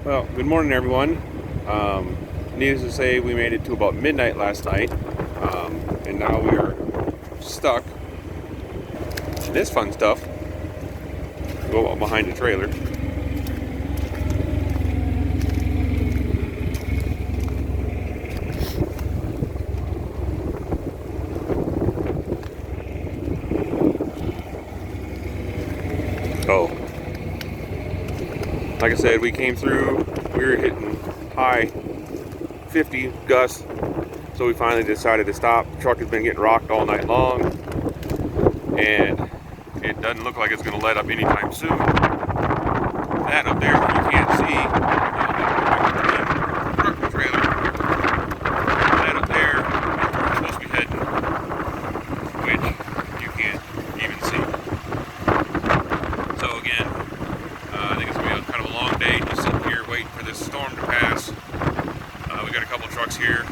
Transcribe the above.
Well, good morning, everyone. Needless to say, we made it to about midnight last night, and now we are stuck in this fun stuff. Go behind the trailer. Oh, like I said, we came through. We were hitting high 50 gusts, so we finally decided to stop. The truck has been getting rocked all night long, and it doesn't look like it's going to let up anytime soon. That up there, you can't see. Truck trailer. That up there is where we're supposed to be heading, which you can't even see. So again, I think it's going to be kind of a long day just sitting here waiting for this storm to pass. We got a couple trucks here